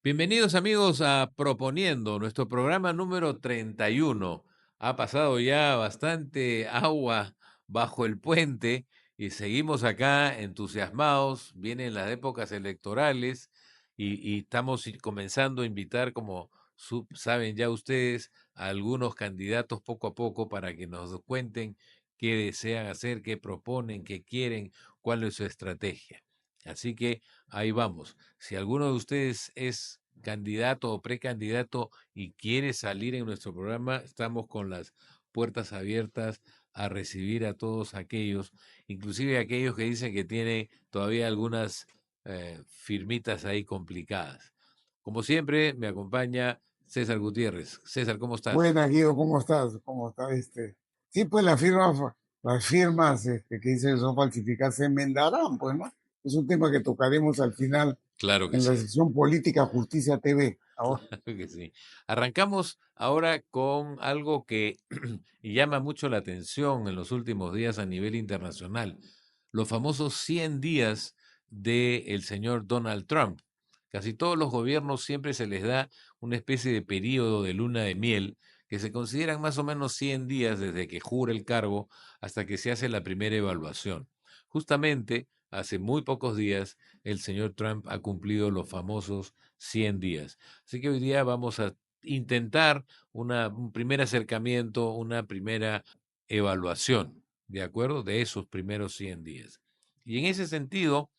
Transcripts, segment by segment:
Bienvenidos amigos a Proponiendo, nuestro programa número 31. Ha pasado ya bastante agua bajo el puente y seguimos acá entusiasmados. Vienen las épocas electorales y estamos comenzando a invitar, como saben ya ustedes, a algunos candidatos poco a poco para que nos cuenten qué desean hacer, qué proponen, qué quieren, cuál es su estrategia. Así que ahí vamos. Si alguno de ustedes es candidato o precandidato y quiere salir en nuestro programa, estamos con las puertas abiertas a recibir a todos aquellos, inclusive aquellos que dicen que tienen todavía algunas firmitas ahí complicadas. Como siempre, me acompaña César Gutiérrez. César, ¿cómo estás? Buenas, Guido, ¿cómo estás? ¿Cómo está Sí, pues las firmas que dicen que son falsificadas se enmendarán, pues, ¿no? Es un tema que tocaremos al final Claro que en la sí. sección Política Justicia TV. Ahora, Claro que sí. Arrancamos ahora con algo que llama mucho la atención en los últimos días a nivel internacional, los famosos 100 días del señor Donald Trump. Casi todos los gobiernos siempre se les da una especie de periodo de luna de miel que se consideran más o menos 100 días desde que jura el cargo hasta que se hace la primera evaluación. Justamente, hace muy pocos días, el señor Trump ha cumplido los famosos 100 días. Así que hoy día vamos a intentar un primer acercamiento, una primera evaluación, ¿de acuerdo? De esos primeros 100 días. Y en ese sentido,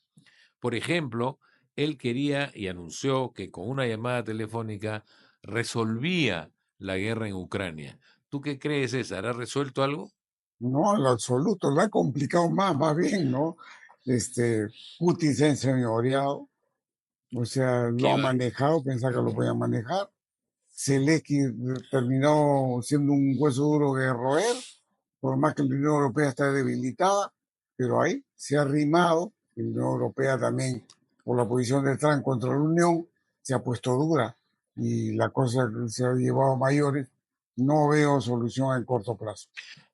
por ejemplo, él quería y anunció que con una llamada telefónica resolvía la guerra en Ucrania. ¿Tú qué crees, César? ¿Ha resuelto algo? no, en lo absoluto, lo ha complicado más bien, ¿no? Este, Putin se ha enseñoreado, o sea, lo ¿Qué ha va? manejado, pensaba que lo podía manejar. Zelensky terminó siendo un hueso duro de roer, por más que la Unión Europea está debilitada, pero ahí se ha arrimado, la Unión Europea también, por la posición de Trump contra la Unión, se ha puesto dura y la cosa se ha llevado a mayores. No veo solución en corto plazo.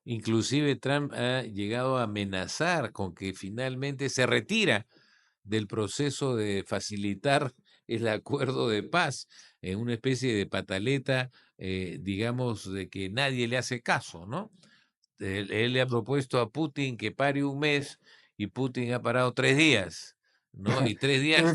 Inclusive Trump ha llegado a amenazar con que finalmente se retira del proceso de facilitar el acuerdo de paz en una especie de pataleta, digamos, de que nadie le hace caso, ¿no? Él le ha propuesto a Putin que pare un mes y Putin ha parado 3 días, ¿no? Y 3 días,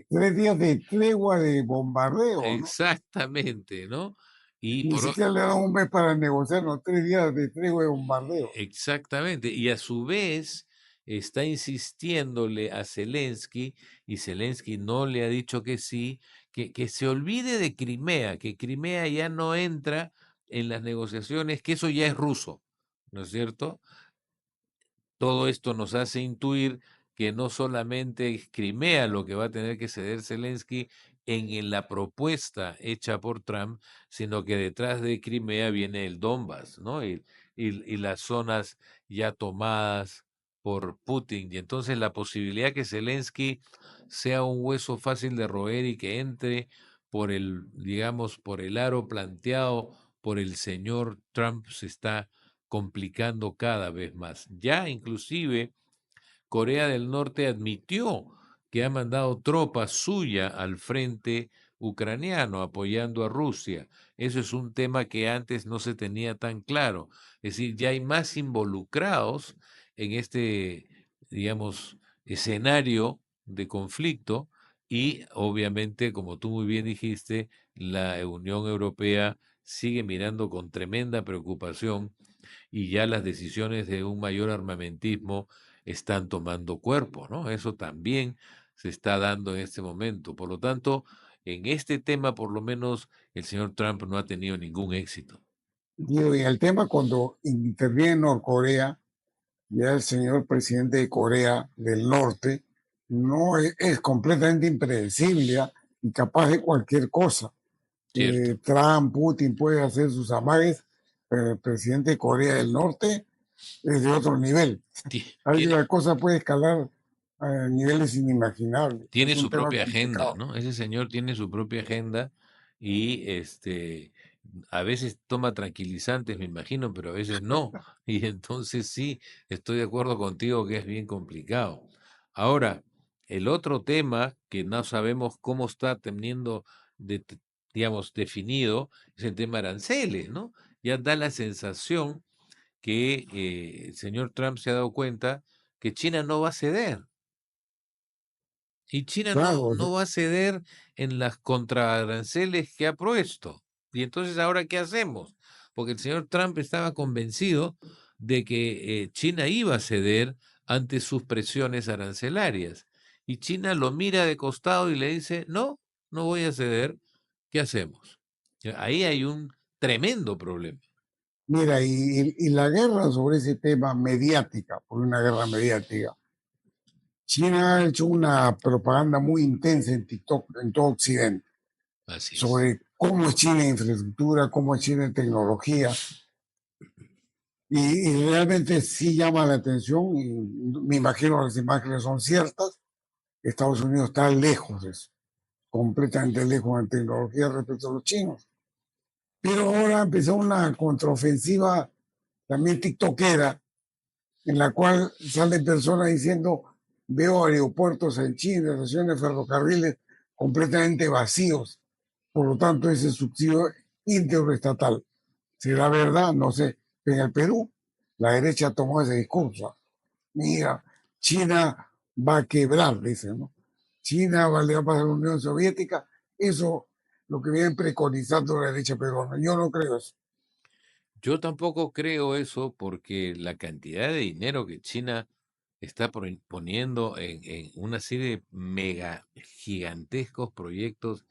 3 días de tregua de bombardeo, ¿no? exactamente, ¿no? Y Ni siquiera le dan un mes para negociar, no, 3 días de tregua de bombardeo. exactamente, y a su vez está insistiéndole a Zelensky, y Zelensky no le ha dicho que sí, que se olvide de Crimea, que Crimea ya no entra en las negociaciones, que eso ya es ruso, ¿no es cierto? Todo esto nos hace intuir que no solamente es Crimea lo que va a tener que ceder Zelensky en la propuesta hecha por Trump, sino que detrás de Crimea viene el Donbass, ¿no? Y las zonas ya tomadas por Putin. Y entonces la posibilidad que Zelensky sea un hueso fácil de roer y que entre por el, digamos, por el aro planteado por el señor Trump se está complicando cada vez más. Ya inclusive Corea del Norte admitió que ha mandado tropas suyas al frente ucraniano apoyando a Rusia. Eso es un tema que antes no se tenía tan claro. Es decir, ya hay más involucrados en este, digamos, escenario de conflicto y obviamente, como tú muy bien dijiste, la Unión Europea sigue mirando con tremenda preocupación y ya las decisiones de un mayor armamentismo están tomando cuerpo, ¿no? Eso también se está dando en este momento. Por lo tanto, en este tema, por lo menos, el señor Trump no ha tenido ningún éxito. Digo, y el tema cuando interviene Norcorea, ya el señor presidente de Corea del Norte no es completamente impredecible, ¿ah? Y capaz de cualquier cosa. Cierto. Trump, Putin puede hacer sus amagues, pero el presidente de Corea del Norte es de otro nivel. Ahí Tiene, la cosa puede escalar a niveles inimaginables. tiene Es un su tema propia agenda, complicado. ¿no? Ese señor tiene su propia agenda y a veces toma tranquilizantes, me imagino, pero a veces no. Y entonces sí, estoy de acuerdo contigo que es bien complicado. Ahora, el otro tema que no sabemos cómo está teniendo digamos, definido, es el tema de aranceles, ¿no? Ya da la sensación que el señor Trump se ha dado cuenta que China no va a ceder. Y China Claro, no va a ceder en las contraaranceles que ha puesto. Y entonces, ¿ahora qué hacemos? Porque el señor Trump estaba convencido de que China iba a ceder ante sus presiones arancelarias. Y China lo mira de costado y le dice, no, no voy a ceder. ¿Qué hacemos? Ahí hay un tremendo problema. mira, y la guerra sobre ese tema mediática, por una guerra mediática, China ha hecho una propaganda muy intensa en TikTok, en todo Occidente, Así es. sobre cómo es China en infraestructura, cómo es China en tecnología, y realmente sí llama la atención, y me imagino las imágenes son ciertas. Estados Unidos está lejos de eso, completamente lejos en tecnología respecto a los chinos. Pero ahora empezó una contraofensiva también tiktokera, en la cual salen personas diciendo, veo aeropuertos en China, estaciones de ferrocarriles completamente vacíos. Por lo tanto, ese subsidio interestatal. ¿Será verdad? No sé. En el Perú, la derecha tomó ese discurso. Mira, China va a quebrar, dicen, ¿no? China va a pasar a la Unión Soviética. Eso lo que viene preconizando la derecha peruana. Yo no creo eso. Yo tampoco creo eso porque la cantidad de dinero que China está poniendo en una serie de mega gigantescos proyectos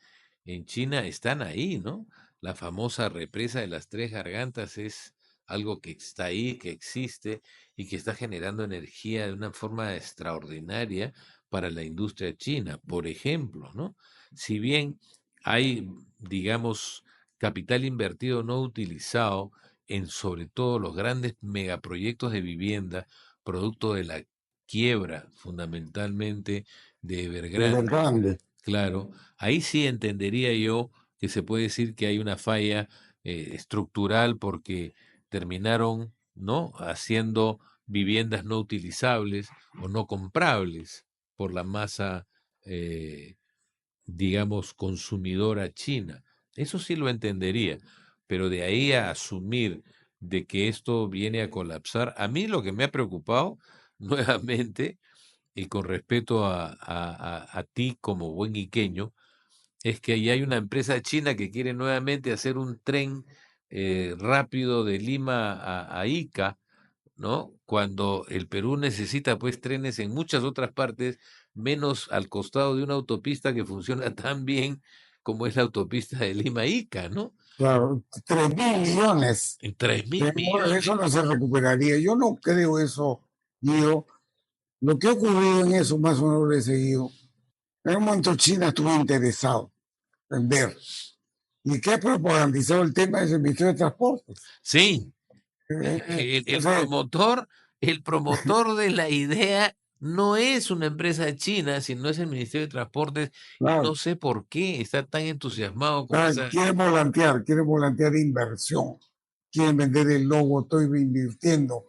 en China están ahí, ¿no? La famosa represa de las Tres Gargantas es algo que está ahí, que existe y que está generando energía de una forma extraordinaria para la industria china, por ejemplo, ¿no? Si bien hay, digamos, capital invertido no utilizado en sobre todo los grandes megaproyectos de vivienda, producto de la quiebra fundamentalmente de De ver Evergrande, grande. claro, ahí sí entendería yo que se puede decir que hay una falla estructural porque terminaron, ¿no?, haciendo viviendas no utilizables o no comprables por la masa, eh, digamos, consumidora china. Eso sí lo entendería, pero de ahí a asumir de que esto viene a colapsar, a mí lo que me ha preocupado nuevamente, y con respeto a ti como buen iqueño, es que ahí hay una empresa china que quiere nuevamente hacer un tren rápido de Lima a Ica, ¿no? Cuando el Perú necesita pues trenes en muchas otras partes, menos al costado de una autopista que funciona tan bien como es la autopista de Lima a Ica, ¿no? Claro, 3.000 millones. En 3.000 millones. Eso no se recuperaría. Yo no creo eso, Guido. Lo que ha ocurrido en eso, más o menos lo he seguido. En un momento China estuvo interesado en ver. Y que ha propagandizado el tema es el Ministerio de Transportes. Sí, Eh, eh, el, el ese- promotor, el promotor de la idea no es una empresa china, sino es el Ministerio de Transportes, y no claro, sé por qué está tan entusiasmado con esa. quieren volantear inversión. Quieren vender el logo, estoy invirtiendo,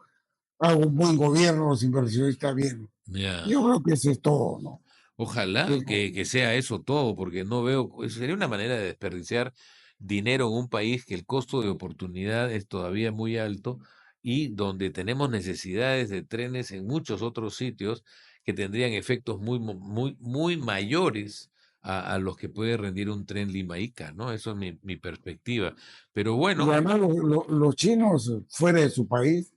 hago un buen gobierno, los inversionistas vienen. Ya. Yo creo que eso es todo, ¿no? Ojalá Que- que sea eso todo, porque no veo, sería una manera de desperdiciar dinero en un país que el costo de oportunidad es todavía muy alto y donde tenemos necesidades de trenes en muchos otros sitios que tendrían efectos muy mayores a los que puede rendir un tren Lima-Ica, ¿no? Eso es mi perspectiva. Pero y bueno, además los chinos fuera de su país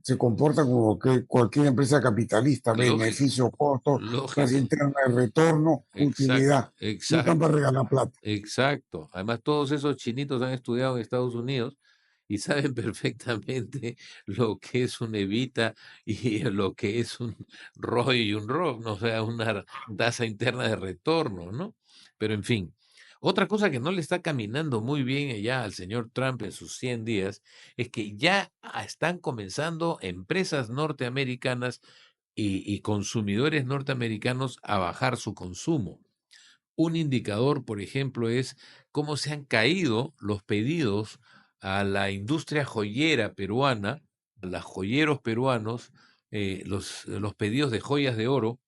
se comportan como que cualquier empresa capitalista, lógico, beneficio, costo, tasa lógico, interna de retorno, exacto, utilidad. No están exacto. para regalar plata. Exacto. Además, todos esos chinitos han estudiado en Estados Unidos y saben perfectamente lo que es un Evita y lo que es un ROI y un ROC, ¿no? O sea, una tasa interna de retorno, ¿no? Pero en fin, otra cosa que no le está caminando muy bien ya al señor Trump en sus 100 días es que ya están comenzando empresas norteamericanas y consumidores norteamericanos a bajar su consumo. Un indicador, por ejemplo, es cómo se han caído los pedidos a la industria joyera peruana, a los joyeros peruanos, los pedidos de joyas de oro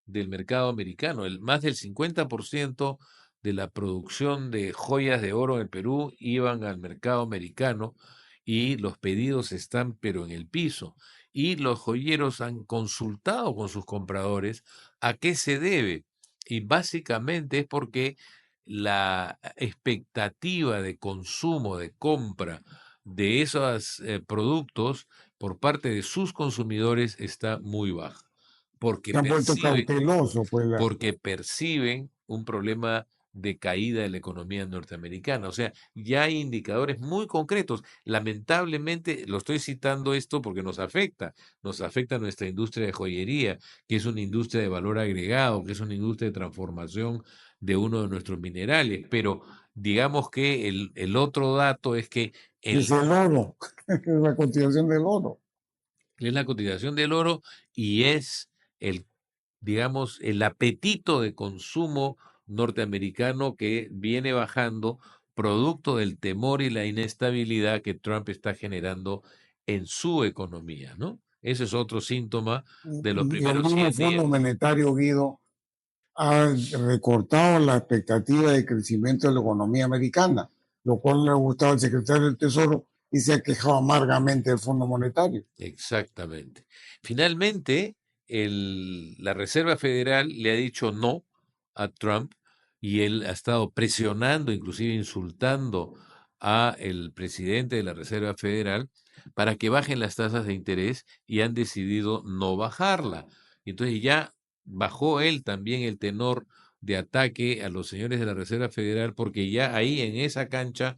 del mercado americano. Más del 50% de la producción de joyas de oro en el Perú iban al mercado americano y los pedidos están pero en el piso. Y los joyeros han consultado con sus compradores a qué se debe. Y básicamente es porque la expectativa de consumo, de compra de esos productos por parte de sus consumidores está muy baja, porque Se han vuelto perciben, cautelosos, pues porque perciben un problema de caída de la economía norteamericana. O sea, ya hay indicadores muy concretos. Lamentablemente, lo estoy citando esto porque nos afecta nuestra industria de joyería, que es una industria de valor agregado, que es una industria de transformación de uno de nuestros minerales. Pero digamos que el otro dato es que es el, el oro, es la continuación del oro. es la cotización del oro y es el, digamos, el apetito de consumo norteamericano que viene bajando producto del temor y la inestabilidad que Trump está generando en su economía, ¿no? Ese es otro síntoma de los Y el primeros mismo 100 Fondo días. Monetario, Guido, ha recortado la expectativa de crecimiento de la economía americana, lo cual le ha gustado al secretario del Tesoro y se ha quejado amargamente del Fondo Monetario. Exactamente. Finalmente, la Reserva Federal le ha dicho no a Trump y él ha estado presionando, inclusive insultando a el presidente de la Reserva Federal para que bajen las tasas de interés y han decidido no bajarla. Entonces ya bajó él también el tenor de ataque a los señores de la Reserva Federal porque ya ahí en esa cancha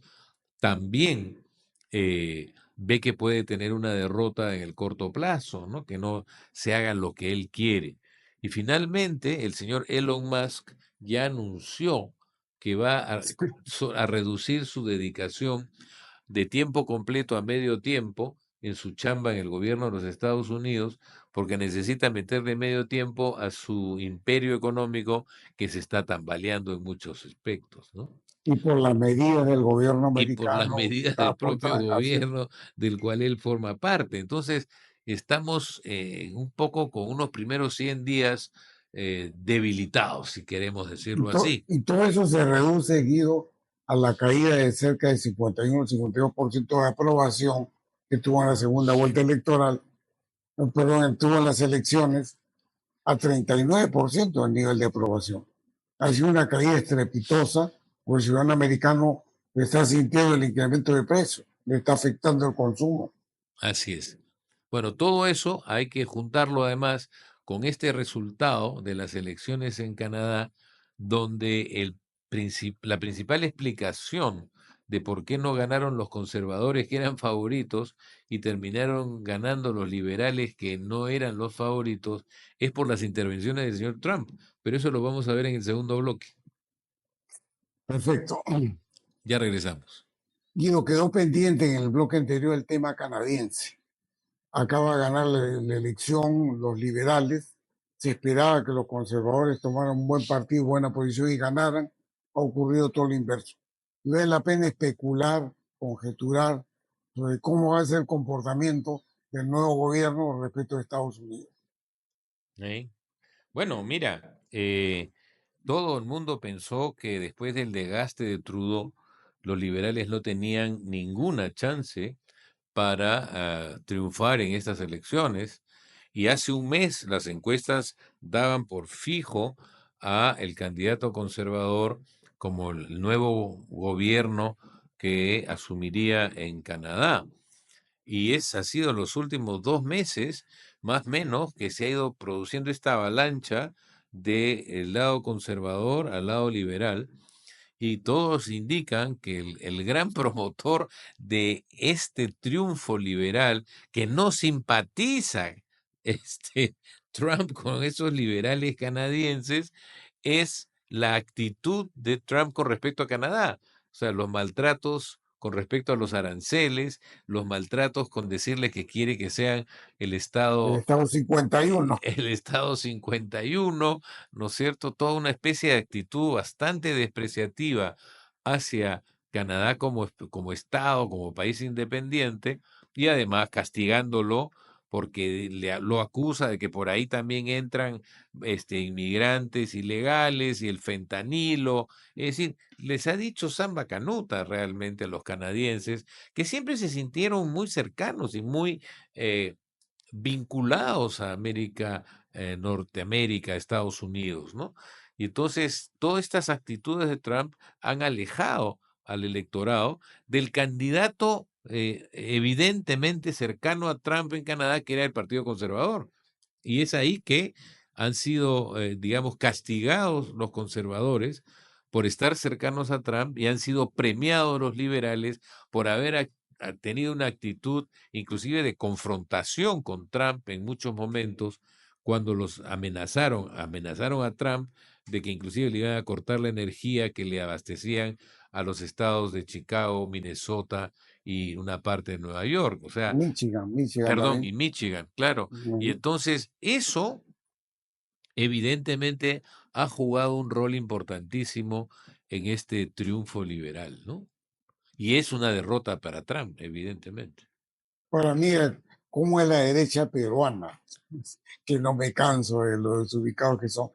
también ve que puede tener una derrota en el corto plazo, ¿no? Que no se haga lo que él quiere. Y finalmente, el señor Elon Musk ya anunció que va a reducir su dedicación de tiempo completo a medio tiempo en su chamba en el gobierno de los Estados Unidos, porque necesita meterle medio tiempo a su imperio económico que se está tambaleando en muchos aspectos, ¿no? Y por las medidas del gobierno Y por las americano medidas del propio apuntan hacia gobierno del cual él forma parte. Entonces, estamos un poco con unos primeros 100 días debilitados, si queremos decirlo así. y todo eso se reduce, Guido, a la caída de cerca del 51 o 52% de aprobación que tuvo en la segunda vuelta electoral, perdón, tuvo en las elecciones, a 39% del nivel de aprobación. Ha sido una caída estrepitosa, porque el ciudadano americano está sintiendo el incremento de precios, le está afectando el consumo. Así es. Bueno, todo eso hay que juntarlo además con este resultado de las elecciones en Canadá, donde la principal explicación de por qué no ganaron los conservadores que eran favoritos y terminaron ganando los liberales que no eran los favoritos es por las intervenciones del señor Trump. Pero eso lo vamos a ver en el segundo bloque. Perfecto. Ya regresamos. Guido, quedó pendiente en el bloque anterior el tema canadiense. Acaba de ganar la elección los liberales. Se esperaba que los conservadores tomaran un buen partido, buena posición y ganaran. Ha ocurrido todo lo inverso. Y vale la pena especular, conjeturar sobre cómo va a ser el comportamiento del nuevo gobierno respecto a Estados Unidos. ¿Eh? Bueno, mira, todo el mundo pensó que después del desgaste de Trudeau, los liberales no tenían ninguna chance para triunfar en estas elecciones. Y hace un mes las encuestas daban por fijo a el candidato conservador como el nuevo gobierno que asumiría en Canadá. Y ha sido los últimos 2 meses, más o menos, que se ha ido produciendo esta avalancha del lado conservador al lado liberal, y todos indican que el gran promotor de este triunfo liberal, que no simpatiza este Trump con esos liberales canadienses, es la actitud de Trump con respecto a Canadá. O sea, los maltratos con respecto a los aranceles, los maltratos con decirle que quiere que sean el El Estado Estado 51. el Estado 51, ¿no es cierto? Toda una especie de actitud bastante despreciativa hacia Canadá como Estado, como país independiente, y además castigándolo porque lo acusa de que por ahí también entran inmigrantes ilegales y el fentanilo. Es decir, les ha dicho samba canuta realmente a los canadienses, que siempre se sintieron muy cercanos y muy vinculados a América, Norteamérica, Estados Unidos, ¿no? Y entonces todas estas actitudes de Trump han alejado al electorado del candidato evidentemente cercano a Trump en Canadá, que era el Partido Conservador. Y es ahí que han sido, digamos, castigados los conservadores por estar cercanos a Trump y han sido premiados los liberales por haber tenido una actitud inclusive de confrontación con Trump en muchos momentos cuando los amenazaron a Trump de que inclusive le iban a cortar la energía que le abastecían a los estados de Chicago, Minnesota y una parte de Nueva York. O sea, Michigan perdón, y también. Michigan, claro. Y Ujú. entonces eso evidentemente ha jugado un rol importantísimo en este triunfo liberal, ¿no? Y es una derrota para Trump, evidentemente. Para mí, cómo es la derecha peruana, que no me canso de los desubicados que son.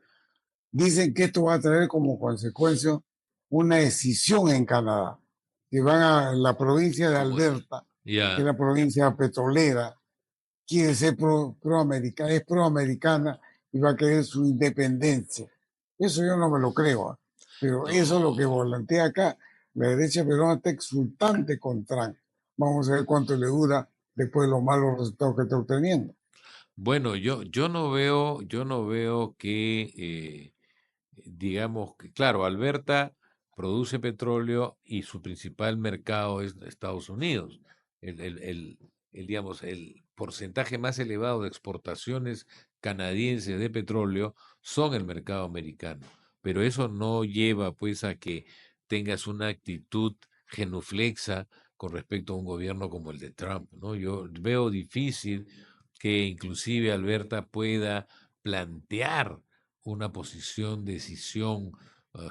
Dicen que esto va a traer como consecuencia una decisión en Canadá, que van a la provincia de ¿Cómo así? Alberta, que es Ya. la provincia petrolera, quiere ser proamericana, es proamericana y va a querer su independencia. Eso yo no me lo creo, pero eso es lo que No. volantea acá. La derecha peruana está exultante con Trump. Vamos a ver cuánto le dura después de los malos resultados que está obteniendo. Bueno, yo no veo que digamos que, claro, Alberta produce petróleo y su principal mercado es Estados Unidos. Digamos, el porcentaje más elevado de exportaciones canadienses de petróleo son el mercado americano. Pero eso no lleva pues a que tengas una actitud genuflexa con respecto a un gobierno como el de Trump, ¿no? Yo veo difícil que inclusive Alberta pueda plantear una posición, decisión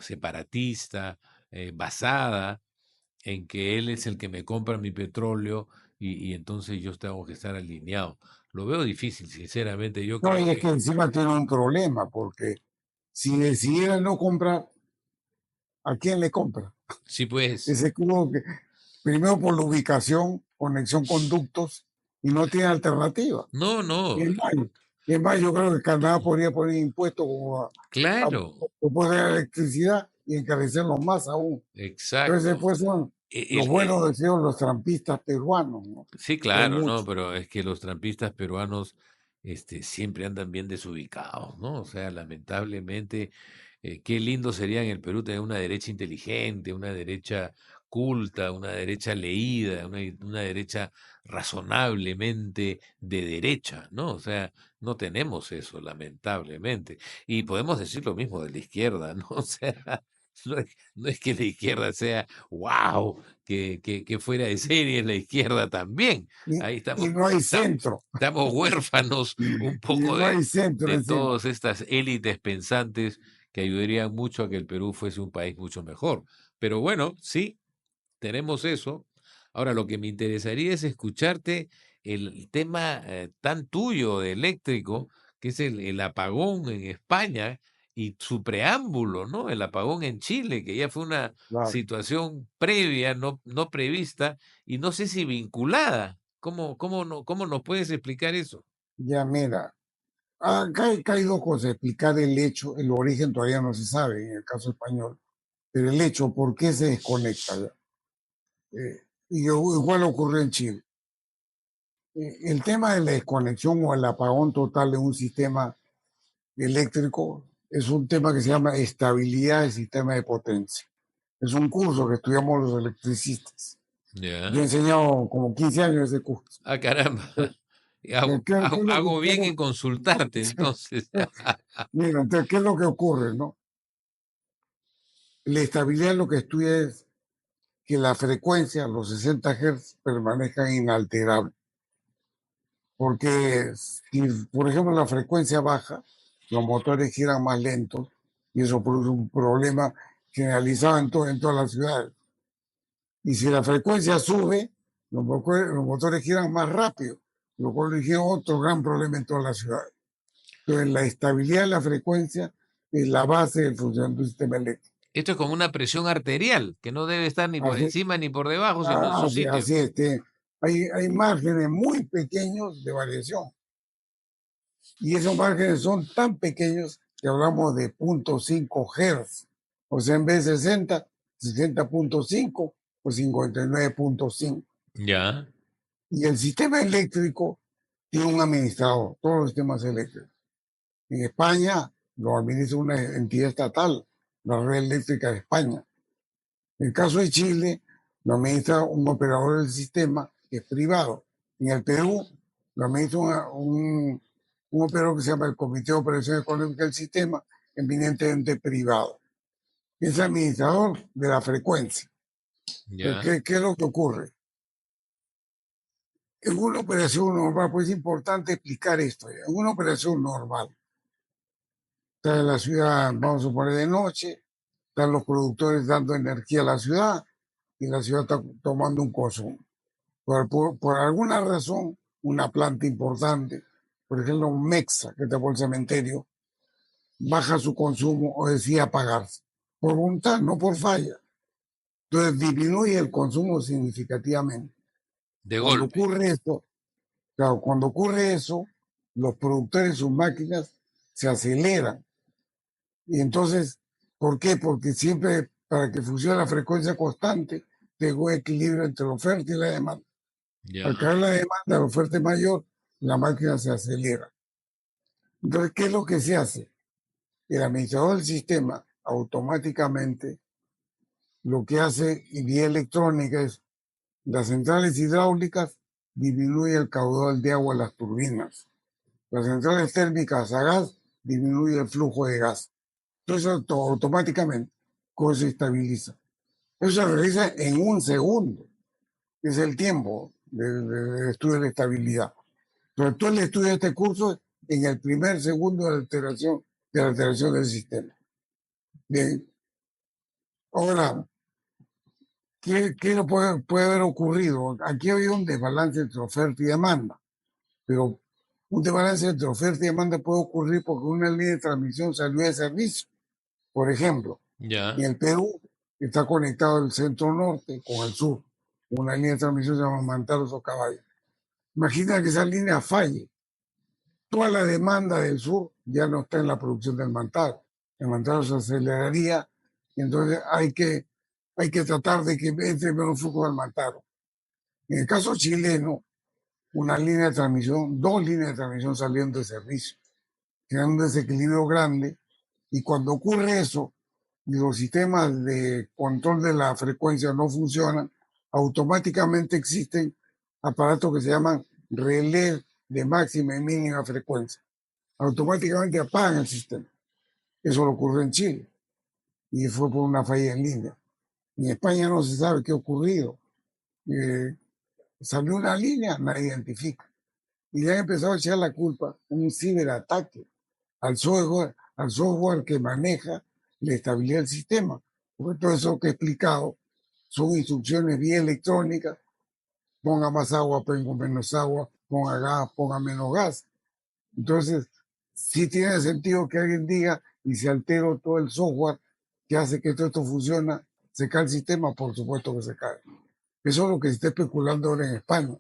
separatista, basada en que él es el que me compra mi petróleo y entonces yo tengo que estar alineado. Lo veo difícil, sinceramente. Yo No, creo y es que que encima tiene un problema, porque si decidiera no comprar, ¿a quién le compra? sí, pues, Ese cubo que, primero por la ubicación, conexión con ductos, y no tiene alternativa. no, Y no, es más, yo creo que Canadá podría poner impuestos como claro, por la electricidad y encarecerlos más aún. Entonces, exacto. después son los buenos deseos, los trampistas peruanos, ¿no? Sí, Que hay claro, no, muchos. pero es que los trampistas peruanos siempre andan bien desubicados, ¿no? O sea, lamentablemente, qué lindo sería en el Perú tener una derecha inteligente, una derecha culta, una derecha leída, una derecha razonablemente de derecha, ¿no? O sea, no tenemos eso, lamentablemente. Y podemos decir lo mismo de la izquierda, ¿no? O sea, no es que la izquierda sea, wow, que fuera de serie en la izquierda también. Ahí Y estamos, no hay esta- centro. estamos huérfanos un Y poco no hay centro de encima. todas estas élites pensantes que ayudarían mucho a que el Perú fuese un país mucho mejor. Pero bueno, sí, tenemos eso. Ahora, lo que me interesaría es escucharte el tema tan tuyo de eléctrico, que es el apagón en España y su preámbulo, ¿no? El apagón en Chile, que ya fue una Claro. situación previa, no prevista, y no sé si vinculada. ¿Cómo nos puedes explicar eso? Ya mira, acá hay dos cosas. Explicar el hecho, el origen todavía no se sabe en el caso español, pero el hecho, ¿por qué se desconecta? ¿Ya? Y igual ocurrió en Chile. El tema de la desconexión o el apagón total de un sistema eléctrico es un tema que se llama estabilidad del sistema de potencia. Es un curso que estudiamos los electricistas. Yo he Ya. enseñado como 15 años ese curso. Ah, caramba. ¿Qué, Hago, qué hago, es lo que, hago bien en consultarte, entonces. mira, entonces, ¿qué es lo que ocurre, no? La estabilidad lo que estudia es que la frecuencia, los 60 Hz, permanezcan inalterables. Porque si, por ejemplo, la frecuencia baja, los motores giran más lentos y eso produce un problema generalizado en todas las ciudades. Y si la frecuencia sube, los motores giran más rápido lo cual originó otro gran problema en todas las ciudades. Entonces, la estabilidad de la frecuencia es la base del funcionamiento del sistema eléctrico. Esto es como una presión arterial, que no debe estar ni por Así, encima ni por debajo, sino en su sitio. así es, hay márgenes muy pequeños de variación. Y esos márgenes son tan pequeños que hablamos de 0.5 Hz. O sea, en vez de 60, 60.5 o 59.5. Ya, Y el sistema eléctrico tiene un administrador, todos los sistemas eléctricos. En España lo administra una entidad estatal, la Red Eléctrica de España. En el caso de Chile, lo administra un operador del sistema que es privado. En el Perú, lo administra un operador que se llama el Comité de Operación Económica del Sistema, eminentemente privado. Es administrador de la frecuencia. ya, ¿Qué es lo que ocurre? En una operación normal, pues es importante explicar esto. En una operación normal, está en la ciudad, vamos a suponer de noche, están los productores dando energía a la ciudad y la ciudad está tomando un consumo. Por alguna razón, una planta importante, por ejemplo, un Mexa que está por el cementerio, baja su consumo o decide apagarse. Por voluntad, no por falla. Entonces disminuye el consumo significativamente. de Cuando golpe. ocurre esto, claro, cuando ocurre eso, los productores, sus máquinas se aceleran. Y entonces, ¿por qué? Porque siempre para que funcione la frecuencia constante, tengo un equilibrio entre la oferta y la demanda. Al Ya, caer la demanda, la oferta es mayor, la máquina se acelera. Entonces, ¿qué es lo que se hace? El administrador del sistema automáticamente lo que hace y vía electrónica es las centrales hidráulicas disminuye el caudal de agua a las turbinas. Las centrales térmicas a gas disminuye el flujo de gas. Entonces, automáticamente, cómo se estabiliza. Eso se realiza en un segundo, que es el tiempo de estudio de la estabilidad. Pero tú el estudio de este curso en el primer segundo de la alteración del sistema. Bien, ahora, ¿qué no puede haber ocurrido? Aquí había un desbalance entre oferta y demanda, pero un desbalance entre oferta y demanda puede ocurrir porque una línea de transmisión salió de servicio. Por ejemplo, en ya, el Perú está conectado el centro norte con el sur. Una línea de transmisión se llama Mantaros o Caballo. Imagina que esa línea falle. Toda la demanda del sur ya no está en la producción del mantaro. El mantaro se aceleraría y entonces hay que tratar de que entre menos flujo del mantaro. En el caso chileno, una línea de transmisión, dos líneas de transmisión saliendo de servicio, creando un desequilibrio grande y cuando ocurre eso y los sistemas de control de la frecuencia no funcionan, automáticamente existen aparatos que se llaman relés de máxima y mínima frecuencia. Automáticamente apagan el sistema. Eso lo ocurrió en Chile y fue por una falla en línea. En España no se sabe qué ha ocurrido. Eh, Salió una línea, nadie identifica. Y le han empezado a echar la culpa a un ciberataque al software que maneja la estabilidad del sistema. Porque todo eso que he explicado son instrucciones vía electrónica, ponga más agua, ponga menos agua, ponga gas, ponga menos gas. Entonces, sí tiene sentido que alguien diga, y se altera todo el software que hace que todo esto funcione, se cae el sistema, por supuesto que se cae. Eso es lo que se está especulando ahora en España.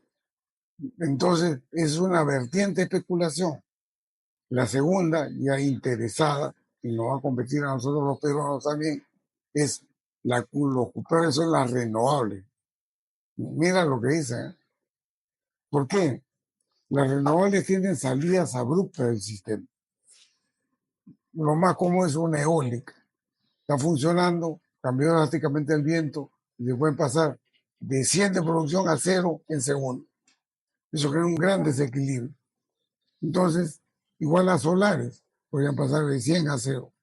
Entonces, es una vertiente de especulación. La segunda, ya interesada, y nos va a competir a nosotros los peruanos también, es los culpables son las renovables. Mira lo que dice. ¿Por qué? Las renovables tienen salidas abruptas del sistema. Lo más común es una eólica. Está funcionando, cambió drásticamente el viento y le pueden pasar de 100 de producción a cero en segundos. Eso crea un gran desequilibrio. Entonces, igual las solares podrían pasar de 100 a cero.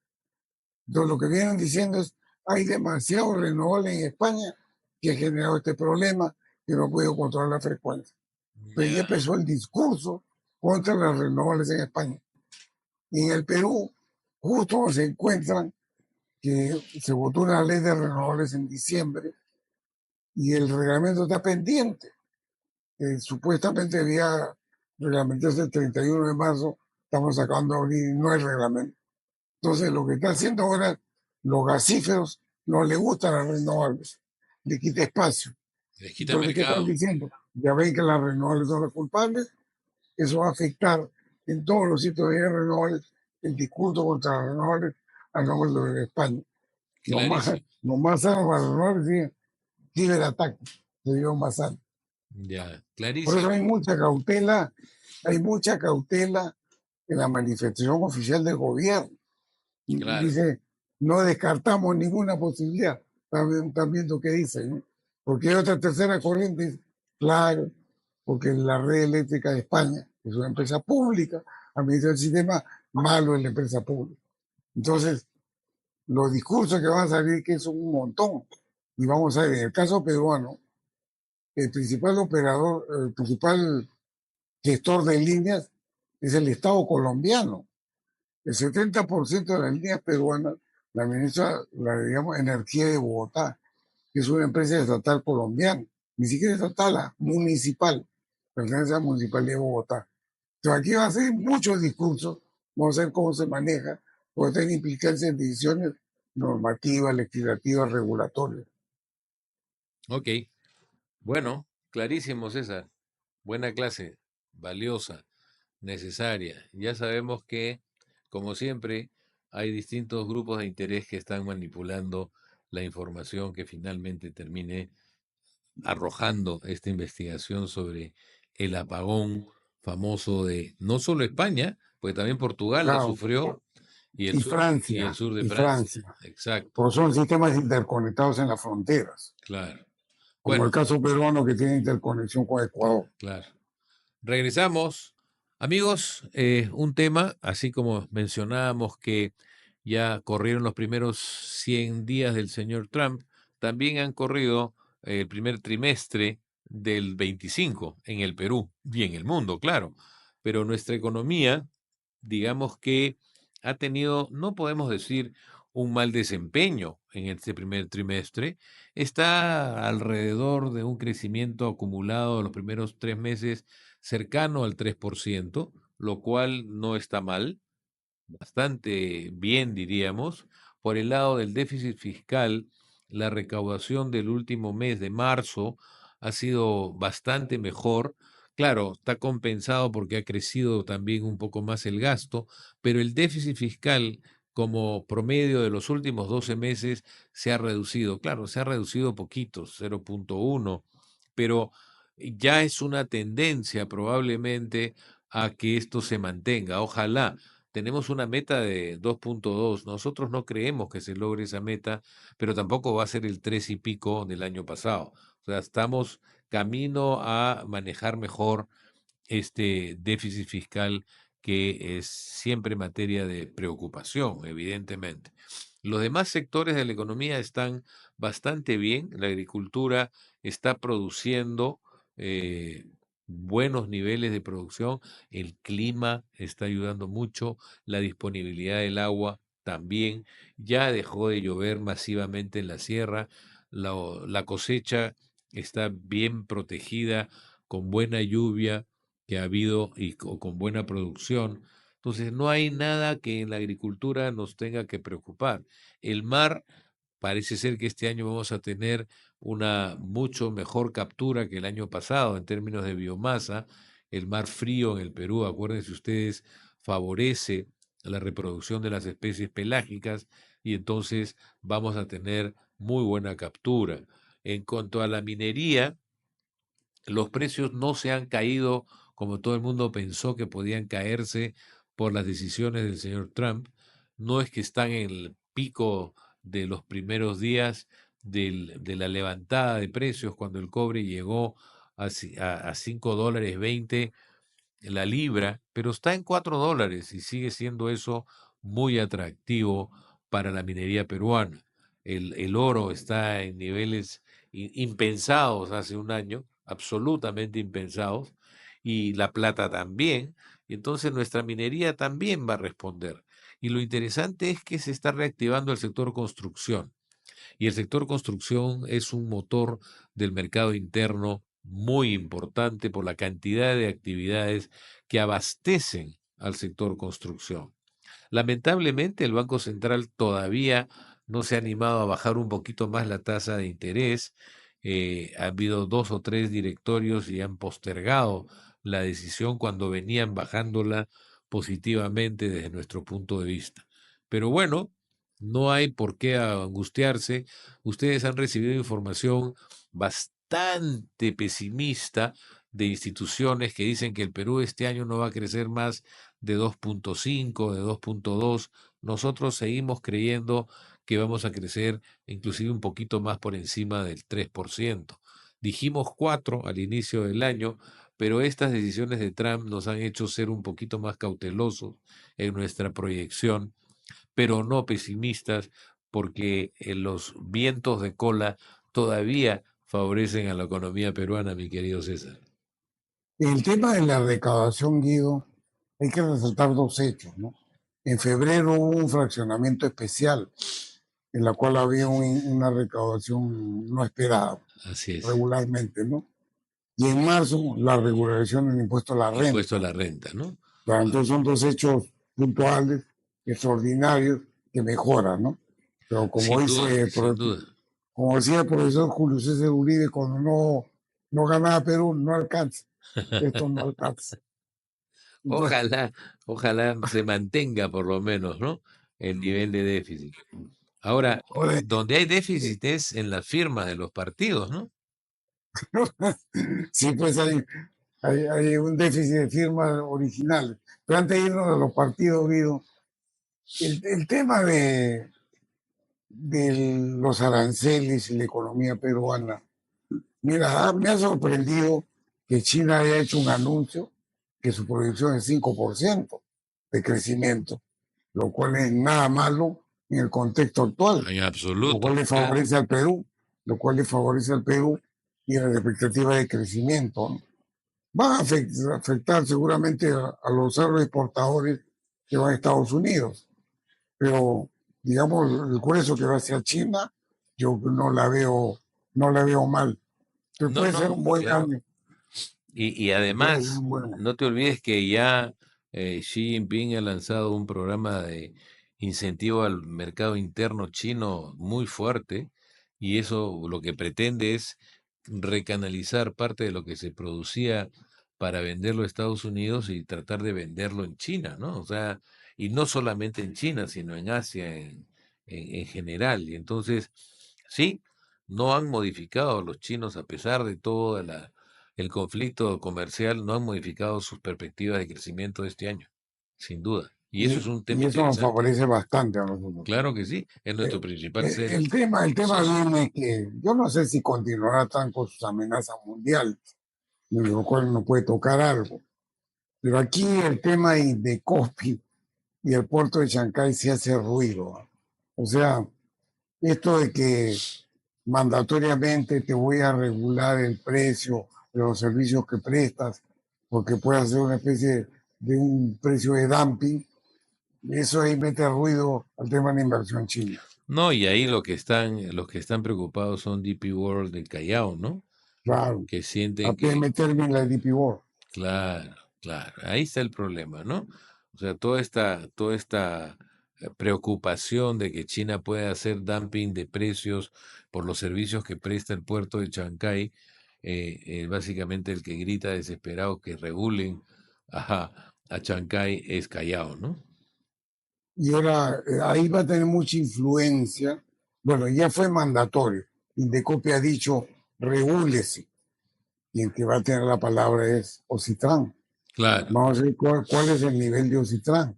Entonces, lo que vienen diciendo es, hay demasiado renovable en España que ha generado este problema que no ha podido controlar la frecuencia. Pero ya ya, empezó el discurso contra las renovables en España. Y en el Perú, justo se encuentran que se votó una ley de renovables en diciembre y el reglamento está pendiente. Supuestamente debía reglamento es el 31 de marzo, estamos sacando ahorita, no hay reglamento. Entonces, lo que está haciendo ahora, los gasíferos no les gustan las renovables, le quita espacio. Les quita Entonces, ¿qué están mercado. diciendo? Ya ven que las renovables son las culpables, eso va a afectar en todos los sitios de renovables el discurso contra las renovables a nombre de España. Clarísimo. Lo más sano para las renovables es ciberataque, se dio más sano. Ya, Por eso clarísimo. hay mucha cautela en la manifestación oficial del gobierno. Claro, Dice, no descartamos ninguna posibilidad. Están viendo qué dicen, ¿no? Porque hay otra tercera corriente, claro, porque la red eléctrica de España es una empresa pública, administra el sistema, malo es la empresa pública. Entonces, los discursos que van a salir, que son un montón, y vamos a ver, en el caso peruano, el principal operador, el principal gestor de líneas es el Estado colombiano. El 70% de las líneas peruanas la administra la, digamos, Energía de Bogotá, que es una empresa estatal colombiana, ni siquiera estatal, municipal, pertenece a la Municipalidad de Bogotá. Entonces aquí va a ser muchos discursos, vamos a ver cómo se maneja, puede tener implicancias en decisiones normativas, legislativas, regulatorias. ok. Bueno, clarísimo, César. Buena clase, valiosa, necesaria. Ya sabemos que, como siempre, hay distintos grupos de interés que están manipulando la información que finalmente termine arrojando esta investigación sobre el apagón famoso de no solo España, pues también Portugal lo Claro, sufrió y el sur de Y Francia. Francia, Exacto, porque son sistemas interconectados en las fronteras, claro. como el Bueno, caso peruano que tiene interconexión con Ecuador. claro. Regresamos. Amigos, un tema, así como mencionábamos que ya corrieron los primeros 100 días del señor Trump, también han corrido el primer trimestre del 25 en el Perú y en el mundo, claro. Pero nuestra economía, digamos que ha tenido, no podemos decir un mal desempeño en este primer trimestre, está alrededor de un crecimiento acumulado de los primeros 3 meses cercano al 3%, lo cual no está mal, bastante bien diríamos. Por el lado del déficit fiscal, la recaudación del último mes de marzo ha sido bastante mejor. Claro, está compensado porque ha crecido también un poco más el gasto, pero el déficit fiscal como promedio de los últimos 12 meses se ha reducido. Claro, se ha reducido poquito, 0,1, pero ya es una tendencia probablemente a que esto se mantenga. Ojalá. Tenemos una meta de 2,2. Nosotros no creemos que se logre esa meta, pero tampoco va a ser el 3 y pico del año pasado. O sea, estamos camino a manejar mejor este déficit fiscal que es siempre materia de preocupación, evidentemente. Los demás sectores de la economía están bastante bien. La agricultura está produciendo buenos niveles de producción. El clima está ayudando mucho. La disponibilidad del agua también. Ya dejó de llover masivamente en la sierra. La cosecha está bien protegida, con buena lluvia que ha habido y con buena producción. Entonces, no hay nada que en la agricultura nos tenga que preocupar. El mar, parece ser que este año vamos a tener una mucho mejor captura que el año pasado en términos de biomasa. El mar frío en el Perú, acuérdense ustedes, favorece la reproducción de las especies pelágicas y entonces vamos a tener muy buena captura. En cuanto a la minería, los precios no se han caído como todo el mundo pensó que podían caerse por las decisiones del señor Trump. No es que están en el pico de los primeros días de la levantada de precios cuando el cobre llegó a $5.20 la libra, pero está en $4 y sigue siendo eso muy atractivo para la minería peruana. El oro está en niveles impensados hace un año, absolutamente impensados, y la plata también, y entonces nuestra minería también va a responder. Y lo interesante es que se está reactivando el sector construcción, y el sector construcción es un motor del mercado interno muy importante por la cantidad de actividades que abastecen al sector construcción. Lamentablemente, el Banco Central todavía no se ha animado a bajar un poquito más la tasa de interés. Ha habido dos o tres directorios y han postergado la decisión cuando venían bajándola positivamente desde nuestro punto de vista. Pero bueno, no hay por qué angustiarse. Ustedes han recibido información bastante pesimista de instituciones que dicen que el Perú este año no va a crecer más de 2.5, de 2.2. Nosotros seguimos creyendo que vamos a crecer inclusive un poquito más por encima del 3%. Dijimos 4 al inicio del año, pero estas decisiones de Trump nos han hecho ser un poquito más cautelosos en nuestra proyección, pero no pesimistas, porque los vientos de cola todavía favorecen a la economía peruana, mi querido César. El tema de la recaudación, Guido, hay que resaltar dos hechos, ¿no? En febrero hubo un fraccionamiento especial en la cual había una recaudación no esperada Así es. regularmente, ¿no? Y en marzo la regularización del impuesto a la Impuesto a renta. la renta, ¿no? Claro, entonces son dos hechos puntuales, extraordinarios, que mejoran, ¿no? Pero Sin duda, sin duda. como decía el profesor Julio César Uribe, cuando no ganaba Perú, no alcanza. Esto no alcanza. Entonces, Ojalá, ojalá se mantenga por lo menos, ¿no? El nivel de déficit. Ahora, joder, donde hay déficit es en las firmas de los partidos, ¿no? sí, pues hay un déficit de firmas originales. Pero antes de irnos a los partidos, Guido, el tema de los aranceles y la economía peruana. Mira, me ha sorprendido que China haya hecho un anuncio que su proyección es 5% de crecimiento, lo cual es nada malo en el contexto actual, En lo cual absoluto, le claro. favorece al Perú, lo cual le favorece al Perú y a las expectativas de crecimiento, ¿no? Va a afectar seguramente a los agroexportadores que van a Estados Unidos, pero digamos el grueso que va hacia China, yo no la veo mal. Que No, puede ser no, un buen claro. año, Y puede ser además, un buen año. no te olvides que ya Xi Jinping ha lanzado un programa de incentivo al mercado interno chino muy fuerte y eso lo que pretende es recanalizar parte de lo que se producía para venderlo a Estados Unidos y tratar de venderlo en China, ¿no? O sea, y no solamente en China, sino en Asia en general. Y entonces, sí, no han modificado los chinos a pesar de toda el conflicto comercial, no han modificado sus perspectivas de crecimiento de este año, sin duda. Y eso es un tema Y eso nos interesante. favorece bastante a nosotros. Claro que sí, es nuestro principal El tema socio. viene que yo no sé si continuará tan con sus amenazas mundiales, en lo cual nos puede tocar algo. Pero aquí el tema de COSPI y el puerto de Chancay se hace ruido, ¿no? O sea, esto de que mandatoriamente te voy a regular el precio de los servicios que prestas, porque puede hacer una especie de un precio de dumping, eso ahí mete ruido al tema de la inversión china. No, y ahí los que están preocupados son DP World del Callao, ¿no? Claro, Que sienten a que, PM Termin, la DP World. claro, claro, ahí está el problema, ¿no? O sea, toda esta preocupación de que China pueda hacer dumping de precios por los servicios que presta el puerto de Chancay, básicamente el que grita desesperado que regulen a Chancay es Callao, ¿no? Y ahora ahí va a tener mucha influencia. Bueno, ya fue mandatorio. Indecopi ha dicho, regúlese. Y el que va a tener la palabra es Ocitrán. Claro. Vamos a ver cuál es el nivel de Ocitrán.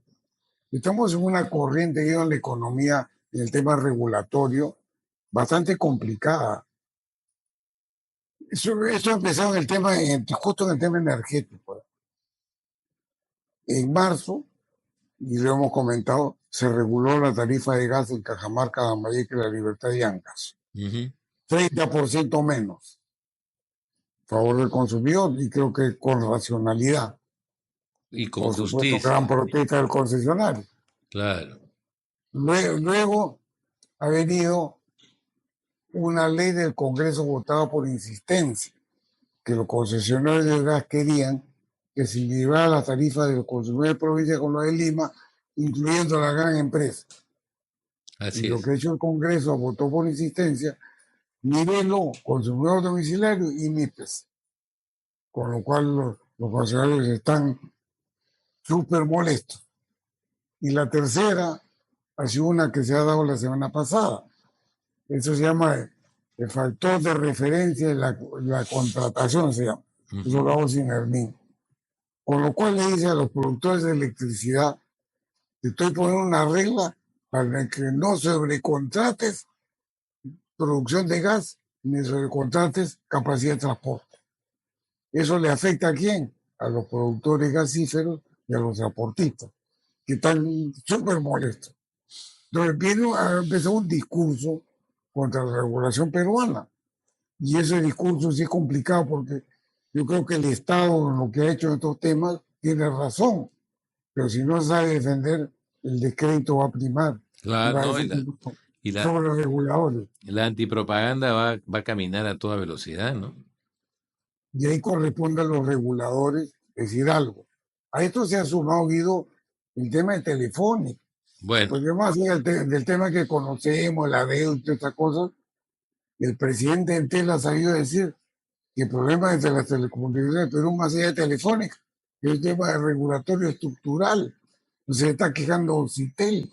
Estamos en una corriente en la economía, en el tema regulatorio, bastante complicada. Eso ha empezado en el tema, justo en el tema energético. En marzo, y lo hemos comentado, se reguló la tarifa de gas en Cajamarca, Lambayeque y La Libertad y Ancas. Ujú. 30% menos a favor del consumidor y creo que con racionalidad. Y con Por supuesto, gran justicia, protesta del concesionario. claro. Luego ha venido una ley del Congreso votada por insistencia, que los concesionarios de gas querían que se individuara la tarifa de los consumidores de provincia con la de Lima, incluyendo la gran empresa. Y Así lo que es. ha hecho el Congreso votó por insistencia, niveló consumidor domiciliario y MIPES, con lo cual los concesionarios están súper molestos. Y la tercera ha sido una que se ha dado la semana pasada. Eso se llama el factor de referencia de la contratación, se llama. Eso lo Ujú. hago sin Hermín. Con lo cual le dice a los productores de electricidad, te estoy poniendo una regla para que no sobrecontrates producción de gas ni sobrecontrates capacidad de transporte. ¿Eso le afecta a quién? A los productores gasíferos y a los transportistas, que están súper molestos. Entonces viene a empezar un discurso contra la regulación peruana. Y ese discurso sí es complicado porque yo creo que el Estado, lo que ha hecho en estos temas, tiene razón. Pero si no sabe defender, el descrédito va a primar y Claro, va a ¿no? decir Y la, sobre los reguladores. la antipropaganda va a caminar a toda velocidad, ¿no? Y ahí corresponde a los reguladores decir algo. A esto se ha sumado, Guido, el tema de Telefónica. Bueno, Porque más allá del tema que conocemos, la deuda y todas estas cosas, el presidente Entel ha sabido decir que el problema de las telecomunicaciones de Perú, más allá de Telefónica, es el tema de regulatorio estructural. Se está quejando Citel,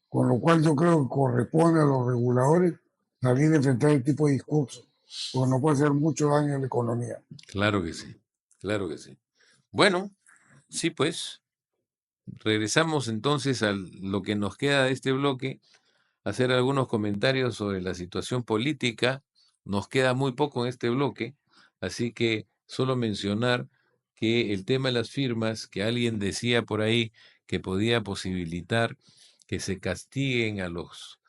con lo cual yo creo que corresponde a los reguladores salir a enfrentar el tipo de discurso, porque no puede hacer mucho daño a la economía. claro que sí, claro que sí. Bueno, sí, pues, regresamos entonces a lo que nos queda de este bloque, hacer algunos comentarios sobre la situación política. Nos queda muy poco en este bloque, así que solo mencionar que el tema de las firmas, que alguien decía por ahí que podía posibilitar que se castiguen a los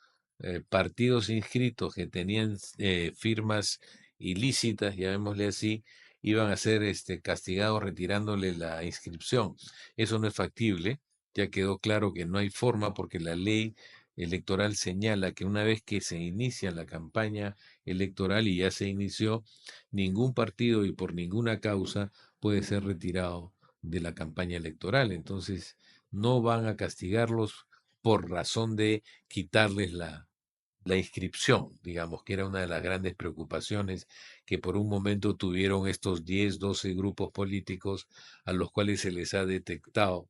partidos inscritos que tenían firmas ilícitas, llamémosle así, iban a ser castigados retirándole la inscripción. Eso no es factible, ya quedó claro que no hay forma porque la ley electoral señala que una vez que se inicia la campaña electoral y ya se inició, ningún partido y por ninguna causa puede ser retirado de la campaña electoral. Entonces, no van a castigarlos por razón de quitarles la inscripción, digamos, que era una de las grandes preocupaciones que por un momento tuvieron estos 10, 12 grupos políticos a los cuales se les ha detectado,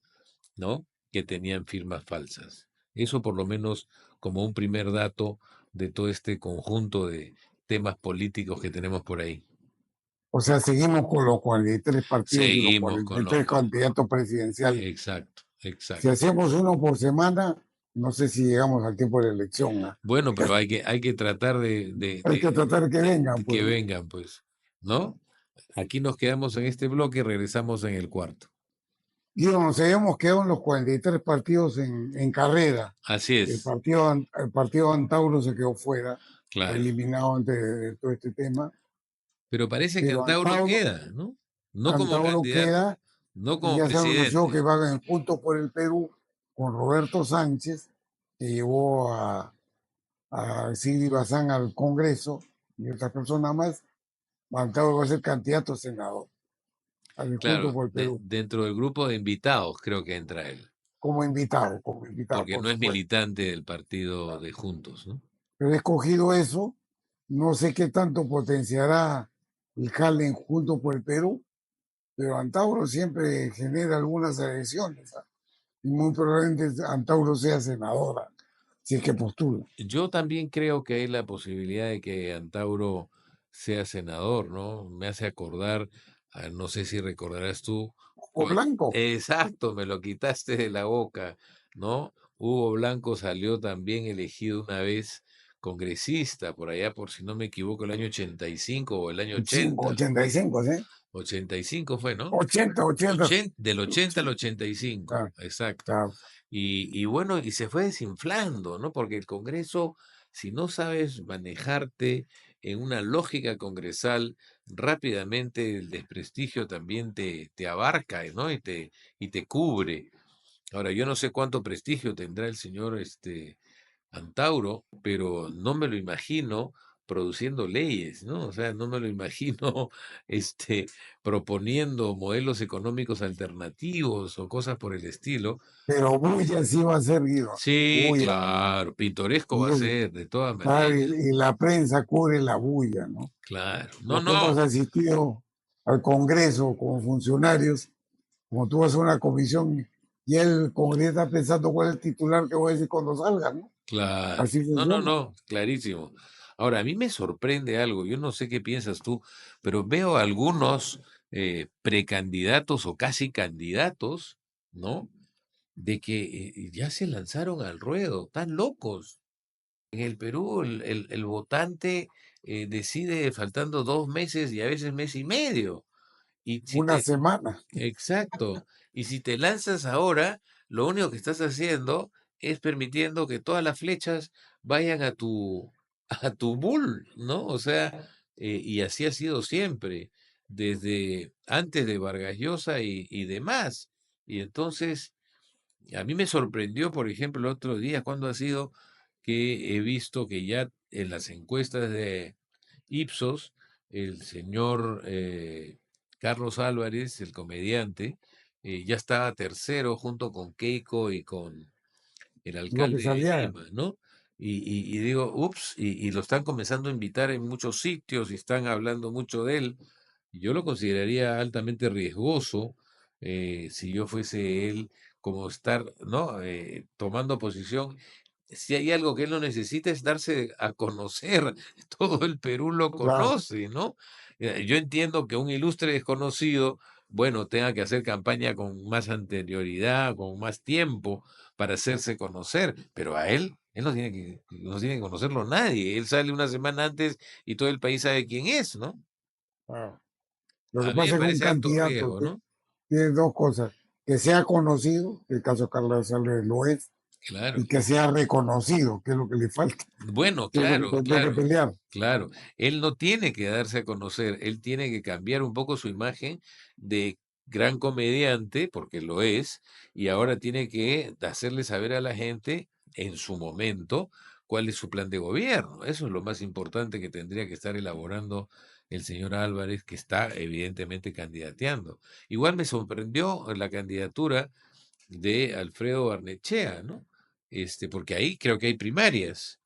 ¿no? Que tenían firmas falsas. Eso por lo menos como un primer dato de todo este conjunto de temas políticos que tenemos por ahí. O sea, seguimos con los 43 partidos y los Seguimos con los... 43 candidatos presidenciales. Exacto, Si exacto. hacemos uno por semana, no sé si llegamos al tiempo de la elección, ¿no? Bueno, pero hay que tratar Hay que tratar que de vengan, que pues. vengan, pues, ¿no? Aquí nos quedamos en este bloque y regresamos en el cuarto. Digo, nos habíamos quedado en los 43 partidos en carrera. Así es, El partido Antauro se quedó fuera, fue claro. eliminado antes de todo este tema, Pero parece que pero Antauro queda, ¿no? No como Antauro candidato, queda no y como ya se anunció presidente. que va en Juntos por el Perú con Roberto Sánchez, que llevó a Sidi Bazán al Congreso y otras personas más. Antauro va a ser candidato a senador, al Juntos Claro, por el Perú, dentro del grupo de invitados creo que entra él, como invitado, porque por no es supuesto. militante del partido de Juntos, ¿no? Pero he escogido eso, no sé qué tanto potenciará el jale en Juntos por el Perú, pero Antauro siempre genera algunas adhesiones, ¿ah? Y muy probablemente Antauro sea senadora, si es que postula. Yo también creo que hay la posibilidad de que Antauro sea senador, ¿no? Me hace acordar, no sé si recordarás tú, O Blanco, exacto, me lo quitaste de la boca, ¿no? Hugo Blanco salió también elegido una vez congresista, por allá, por si no me equivoco, el año 85 o el año 80. 85, ¿sí? 85 fue, ¿no? 80. Del 80 al 85, Ah, exacto. ah, Y bueno, y se fue desinflando, ¿no? Porque el Congreso, si no sabes manejarte en una lógica congresal, rápidamente el desprestigio también te abarca, ¿no? Y te cubre. Ahora, yo no sé cuánto prestigio tendrá el señor Antauro, pero no me lo imagino produciendo leyes, ¿no? O sea, no me lo imagino este, proponiendo modelos económicos alternativos o cosas por el estilo. Pero bulla sí va a ser, Guido. Sí, Bulla. claro, pintoresco va Y, a ser, de todas claro, maneras. y la prensa cubre la bulla, ¿no? Claro. No, Los que hemos no, asistido al Congreso como funcionarios, como tú vas a una comisión y el Congreso está pensando cuál es el titular que voy a decir cuando salga, ¿no? claro. Así No, no, funciona. no, clarísimo. Ahora, a mí me sorprende algo, yo no sé qué piensas tú, pero veo algunos precandidatos o casi candidatos, ¿no? De que ya se lanzaron al ruedo, están locos. En el Perú el votante decide faltando 2 meses y a veces mes y medio. Y si Una te, semana. exacto. Y si te lanzas ahora, lo único que estás haciendo es permitiendo que todas las flechas vayan a tu bull, ¿no? O sea, y así ha sido siempre, desde antes de Vargas Llosa y demás. Y entonces, a mí me sorprendió, por ejemplo, el otro día, cuando ha sido que he visto que ya en las encuestas de Ipsos, el señor Carlos Álvarez, el comediante, ya estaba tercero junto con Keiko y con el alcalde López de Aliaga. Lima, ¿no? Y digo, ups, y lo están comenzando a invitar en muchos sitios y están hablando mucho de él. Yo lo consideraría altamente riesgoso si yo fuese él, como estar, ¿no? Tomando posición. Si hay algo que él no necesita es darse a conocer, todo el Perú lo Claro, conoce, ¿no? Yo entiendo que un ilustre desconocido, bueno, tenga que hacer campaña con más anterioridad, con más tiempo para hacerse conocer, pero a él no tiene que conocerlo nadie, él sale una semana antes y todo el país sabe quién es, ¿no? claro. Lo que A mí me pasa es que un parece alto candidato riesgo, ¿no? tiene dos cosas. Que sea conocido, que el caso de Carlos Álvarez lo es, y Claro. que sea reconocido, que es lo que le falta, Bueno, que es lo que claro, tendría que claro, pelear. claro. Él no tiene que darse a conocer, él tiene que cambiar un poco su imagen de gran comediante, porque lo es, y ahora tiene que hacerle saber a la gente en su momento cuál es su plan de gobierno. Eso es lo más importante que tendría que estar elaborando el señor Álvarez, que está evidentemente candidateando. Igual me sorprendió la candidatura de Alfredo Barnechea, ¿no? Porque ahí creo que hay primarias.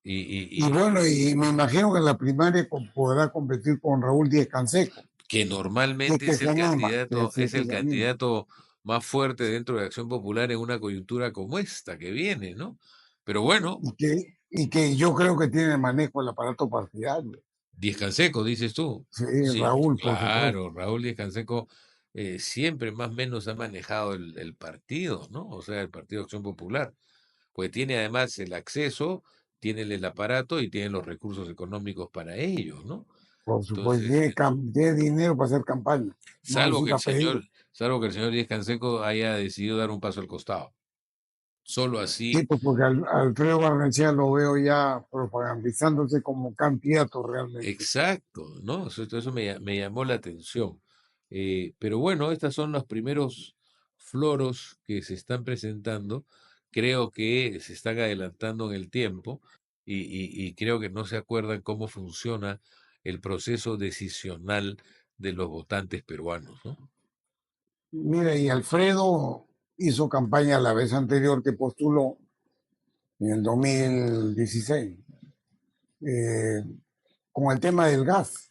Y Y bueno, y me imagino que en la primaria podrá competir con Raúl Díez Canseco, que si es normalmente que se anima, que si es es que el se anima. candidato más fuerte dentro de Acción Popular en una coyuntura como esta que viene, ¿no? Pero bueno, Y que yo creo que tiene manejo el aparato partidario. Díez Canseco, dices tú. Sí, Sí, Raúl, por supuesto. claro, Raúl Díez Canseco siempre más o menos ha manejado el partido, ¿no? O sea, el Partido Acción Popular, pues tiene además el acceso, tiene el aparato y tiene los recursos económicos para ello, ¿no? Por supuesto. Entonces, Tiene dinero para hacer campaña. No salvo que necesita pedir. salvo que el señor Díez Canseco haya decidido dar un paso al costado. Solo Sí, así, pues porque Alfredo Barnechea lo veo ya propagandizándose como candidato realmente. exacto, ¿no? Eso me llamó la atención. Pero bueno, estos son los primeros floros que se están presentando. Creo que se están adelantando en el tiempo y creo que no se acuerdan cómo funciona el proceso decisional de los votantes peruanos, ¿no? Mira, y Alfredo hizo campaña la vez anterior que postuló en el 2016 eh, con el tema del gas.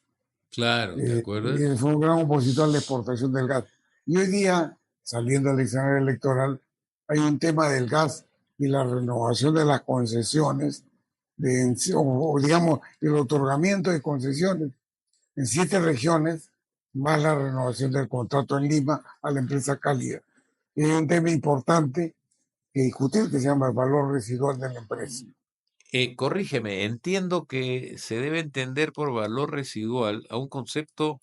Claro, ¿te Y acuerdas? él fue un gran opositor a la exportación del gas. Y hoy día, saliendo del escenario electoral, hay un tema del gas y la renovación de las concesiones, o digamos, el otorgamiento de concesiones en 7 regiones, más la renovación del contrato en Lima a la empresa Cálida. Y hay un tema importante que discutir que se llama el valor residual de la empresa. Corrígeme, entiendo que se debe entender por valor residual a un concepto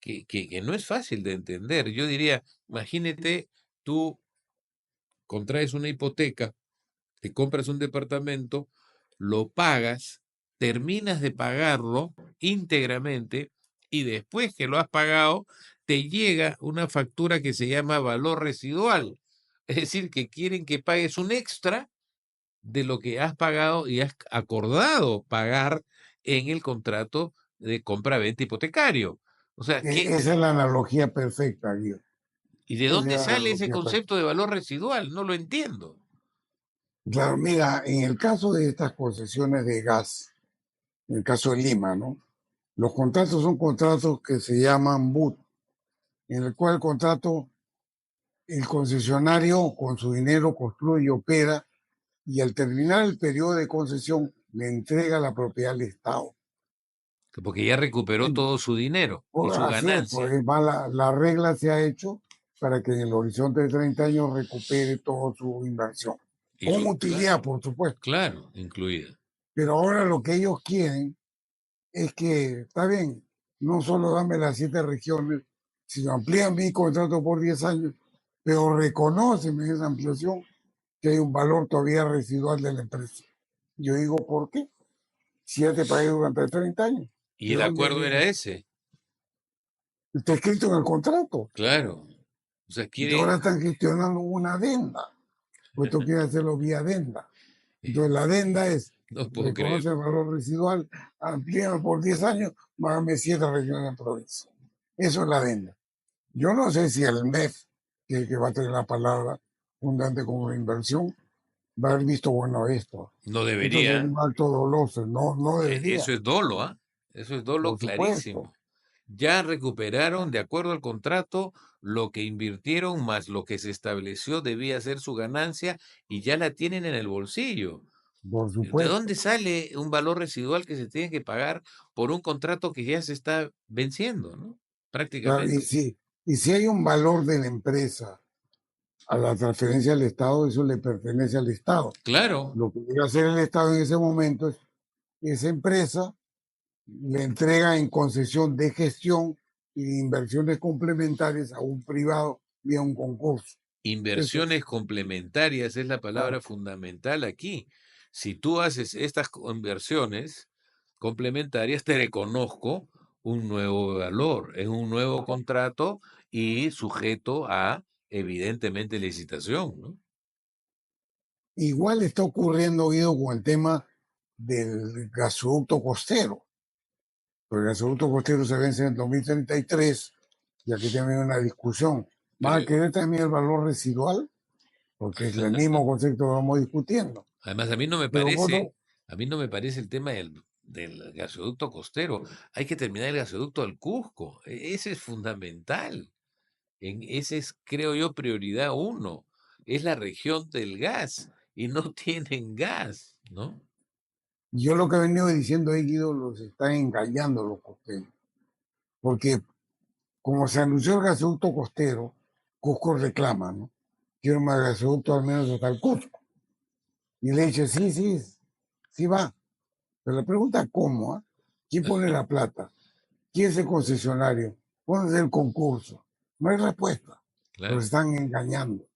que no es fácil de entender. Yo diría, imagínate, tú contraes una hipoteca, te compras un departamento, lo pagas, terminas de pagarlo íntegramente y después que lo has pagado, te llega una factura que se llama valor residual. Es decir, que quieren que pagues un extra de lo que has pagado y has acordado pagar en el contrato de compra-venta hipotecario. O sea, Esa es la analogía perfecta, Guido. ¿y de Esa es dónde la sale ese analogía perfecta. concepto de valor residual? No lo entiendo. Claro, mira, en el caso de estas concesiones de gas, en el caso de Lima, ¿no? Los contratos son contratos que se llaman BUT, en el cual el contrato, el concesionario con su dinero construye y opera, y al terminar el periodo de concesión le entrega la propiedad al Estado. Porque ya recuperó todo su dinero y su Así es, ganancia. pues la regla se ha hecho para que en el horizonte de 30 años recupere toda su inversión, Y con su, utilidad, por supuesto. claro, incluida. Pero ahora lo que ellos quieren es que, está bien, no solo dame las 7 regiones, sino amplían mi contrato por 10 años, pero reconocen en esa ampliación que hay un valor todavía residual de la empresa. Yo digo, ¿por qué? Si ya te pagué durante 30 años, Y ¿de el dónde acuerdo era viene? ese, Está escrito en el contrato. claro. O sea, Y ahora quieren, están gestionando una adenda, pues tú quieres hacerlo vía adenda. Entonces la adenda es, no puedo reconoce creer. el valor residual, amplía por 10 años, mágame 7 regiones en provincia. Eso es la adenda. Yo no sé si el MEF, que va a tener la palabra fundante como inversión, va a haber visto bueno esto. No Entonces es debería. un acto doloso, no debería, Eso es dolo, ¿ah? Eso es dolo por supuesto, clarísimo. Ya recuperaron, de acuerdo al contrato, lo que invirtieron más lo que se estableció debía ser su ganancia y ya la tienen en el bolsillo. por ¿De supuesto. dónde sale un valor residual que se tiene que pagar por un contrato que ya se está venciendo, ¿no? Claro, Prácticamente. y si hay un valor de la empresa a la transferencia al Estado, eso le pertenece al Estado. Claro, Lo que debe hacer el Estado en ese momento es que esa empresa le entrega en concesión de gestión y de inversiones complementarias a un privado vía un concurso. Eso es, inversiones complementarias es la palabra claro. fundamental aquí. Si tú haces estas inversiones complementarias, te reconozco un nuevo valor, es un nuevo contrato y sujeto a, evidentemente, licitación, ¿no? Igual está ocurriendo, Guido, con el tema del gasoducto costero. Porque el gasoducto costero se vence en 2033 y aquí también hay una discusión. ¿Van a Pero querer también el valor residual? Porque es el mismo concepto que vamos discutiendo. además, Pero bueno, a mí no me parece el tema del gasoducto costero. Hay que terminar el gasoducto del Cusco. Ese es fundamental. Ese es, creo yo, prioridad uno. Es la región del gas y no tienen gas, ¿no? yo lo que he venido diciendo ahí, Guido, los están engañando los costeños. Porque como se anunció el gasoducto costero, Cusco reclama, ¿no? Quiero más gasoducto al menos hasta el Cusco. Y le dice, sí, sí, sí va. Pero la pregunta es cómo, ¿ah? ¿Quién pone la plata? ¿Quién es el concesionario? ¿Cuándo es el concurso? No hay respuesta. Los Claro. están engañando.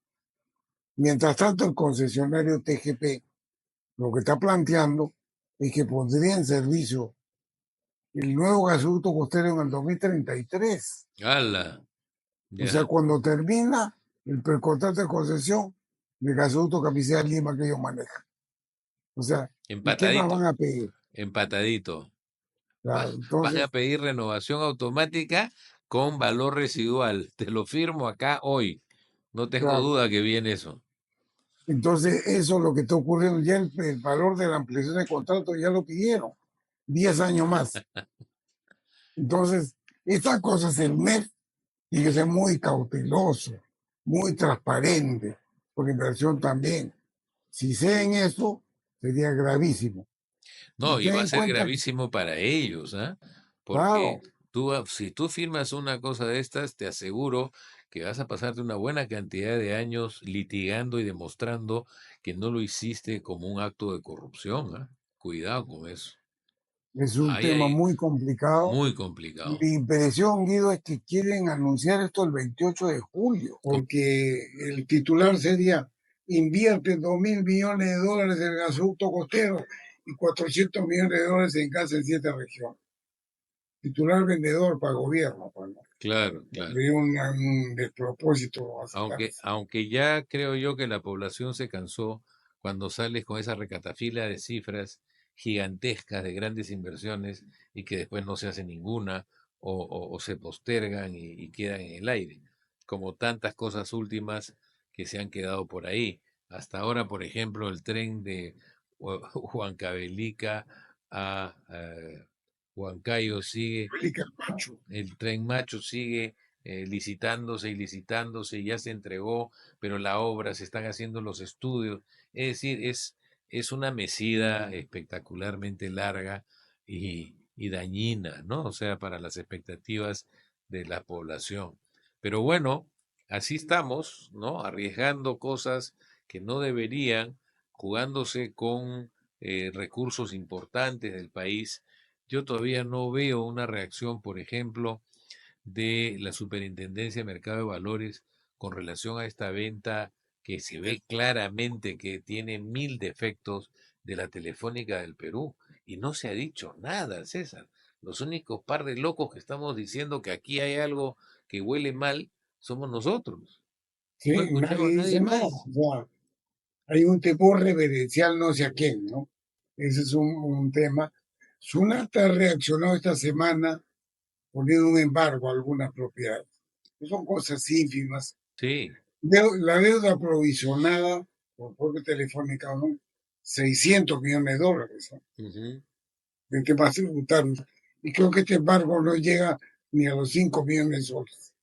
Mientras tanto, el concesionario TGP lo que está planteando es que pondría en servicio el nuevo gasoducto costero en el 2033. ¡Hala! O sea, Ya. cuando termina el precontrato de concesión del gasoducto Camisea Lima que ellos manejan. O sea, ¿y qué más van Empatadito. a pedir? Empatadito. Ya, Van a entonces, pedir renovación automática con valor residual. Te lo firmo acá hoy. No tengo claro, duda que viene eso. entonces eso es lo que está ocurriendo. Ya el valor de la ampliación de contrato ya lo pidieron. 10 años más. Entonces, estas cosas el MEF tiene que ser muy cauteloso, muy transparente, por inversión también. Si ceden eso, sería gravísimo. Y No, y ten va a en ser cuenta que, gravísimo para ellos, ¿ah? Porque claro, si tú firmas una cosa de estas, te aseguro que vas a pasarte una buena cantidad de años litigando y demostrando que no lo hiciste como un acto de corrupción, ¿ah? Cuidado con eso. es un Ahí, tema ahí, muy complicado. muy complicado. Mi impresión, Guido, es que quieren anunciar esto el 28 de julio, Com- porque el titular sería, invierte 2.000 millones de dólares en el gasoducto costero y 400 millones de dólares en gas en 7 regiones. Titular vendedor para el gobierno, pues, ¿no? Claro, claro. Sería un despropósito Aunque, aceptarse. aunque ya creo yo que la población se cansó cuando sales con esa recatafila de cifras gigantescas de grandes inversiones y que después no se hace ninguna o se postergan y quedan en el aire, como tantas cosas últimas que se han quedado por ahí. Hasta ahora, por ejemplo, el tren de Huancavelica a Huancayo sigue, Explica, Pacho. el Tren Macho sigue licitándose y licitándose, ya se entregó, pero la obra, se están haciendo los estudios. Es decir, es una mesida espectacularmente larga y dañina, ¿no? O sea, para las expectativas de la población. Pero bueno, así estamos, ¿no? Arriesgando cosas que no deberían, jugándose con recursos importantes del país. Yo todavía no veo una reacción, por ejemplo, de la Superintendencia de Mercado de Valores con relación a esta venta que se ve claramente que tiene mil defectos de la Telefónica del Perú y no se ha dicho nada, César. Los únicos par de locos que estamos diciendo que aquí hay algo que huele mal somos nosotros. Sí, No he escuchado a nadie nadie dice nada. más. O sea, hay un temor reverencial no sé a quién, ¿no? Ese es un tema. Sunat ha reaccionado esta semana poniendo un embargo a algunas propiedades. Son cosas ínfimas. Sí. La deuda provisionada por propia Telefónica, ¿no? 600 millones de dólares, ¿no? Ujú. De temas tributarios. Y creo que este embargo no llega ni a los 5 millones de soles.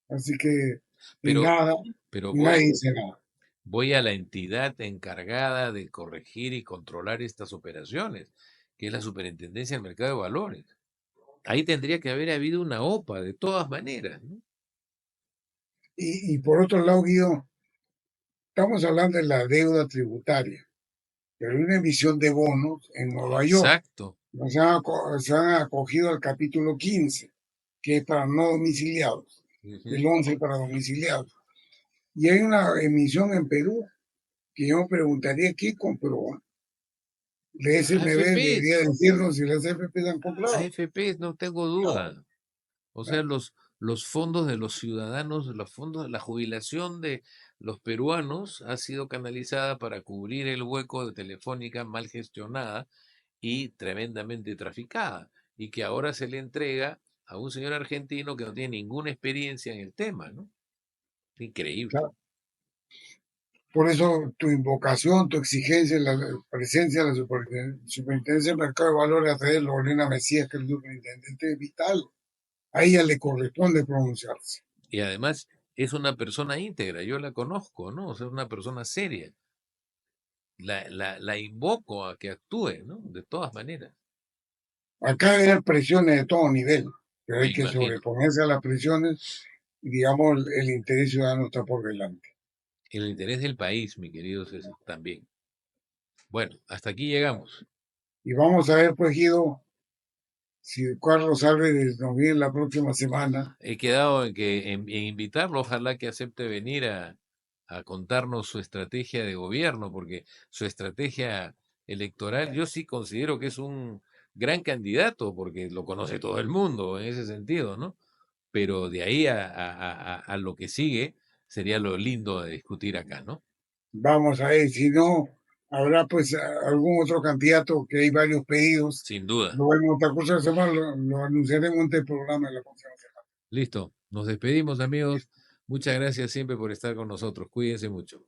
Así que, y Pero, nada, pero y nadie dice nada. voy a la entidad encargada de corregir y controlar estas operaciones, que es la Superintendencia del Mercado de Valores. Ahí tendría que haber habido una OPA, de todas maneras, ¿no? Y por otro lado, Guido, estamos hablando de la deuda tributaria, pero hay una emisión de bonos en Nueva York. Exacto. Se han acogido al capítulo 15, que es para no domiciliados, Ujú. el 11 para domiciliados. Y hay una emisión en Perú que yo me preguntaría quién compró. La SMB debería AFPs, decirnos si las FP han comprado. AFPs, no tengo No, duda. O sea, no, los fondos de los ciudadanos, los fondos, la jubilación de los peruanos ha sido canalizada para cubrir el hueco de Telefónica mal gestionada y tremendamente traficada, y que ahora se le entrega a un señor argentino que no tiene ninguna experiencia en el tema, ¿no? Increíble. claro. Por eso tu invocación, tu exigencia, la presencia de la Superintendencia del Mercado de Valores a través de Lorena Mesías, que es el superintendente, es vital. A ella le corresponde pronunciarse. Y además es una persona íntegra, yo la conozco, ¿no? O sea, es una persona seria. La invoco a que actúe, ¿no? De todas maneras, Acá hay presiones de todo nivel, pero me hay que imagino. sobreponerse a las presiones y, digamos, el interés ciudadano está por delante. El interés del país, mi querido César, también. Bueno, hasta aquí llegamos. Y vamos a ver, pues, Guido, si Carlos Álvarez nos viene la próxima semana. He quedado en invitarlo, ojalá que acepte venir a contarnos su estrategia de gobierno, porque su estrategia electoral yo sí considero que es un gran candidato, porque lo conoce todo el mundo en ese sentido, ¿no? Pero de ahí a lo que sigue sería lo lindo de discutir acá, ¿no? Vamos a ver, si no, habrá pues algún otro candidato que hay varios pedidos. Sin duda. Lo vemos otra cosa semana, lo anunciaremos en el programa de la próxima semana. Listo. Nos despedimos, amigos. Muchas gracias siempre por estar con nosotros. Cuídense mucho.